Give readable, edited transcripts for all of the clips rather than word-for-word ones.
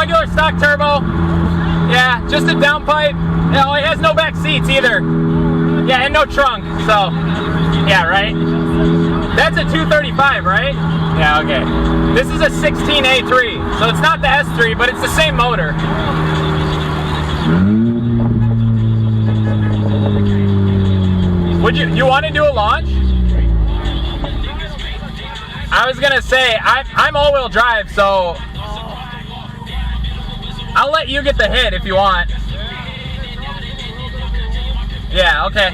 regular stock turbo. Yeah, just a downpipe. Oh, it has no back seats either. Yeah, and no trunk. So, yeah, right? That's a 235, right? Yeah, okay. This is a 16 A3. So it's not the S3, but it's the same motor. Would you want to do a launch? I was gonna say, I'm all-wheel drive, so I'll let you get the hit if you want. Yeah, okay.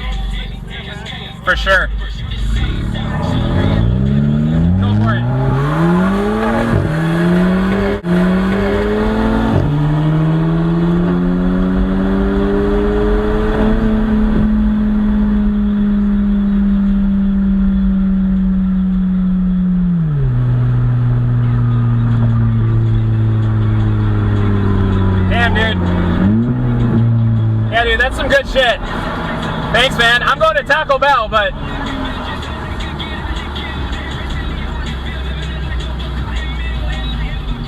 For sure. Go for it. Damn, dude. Yeah, dude, that's some good shit. Thanks, man. I'm going to Taco Bell, but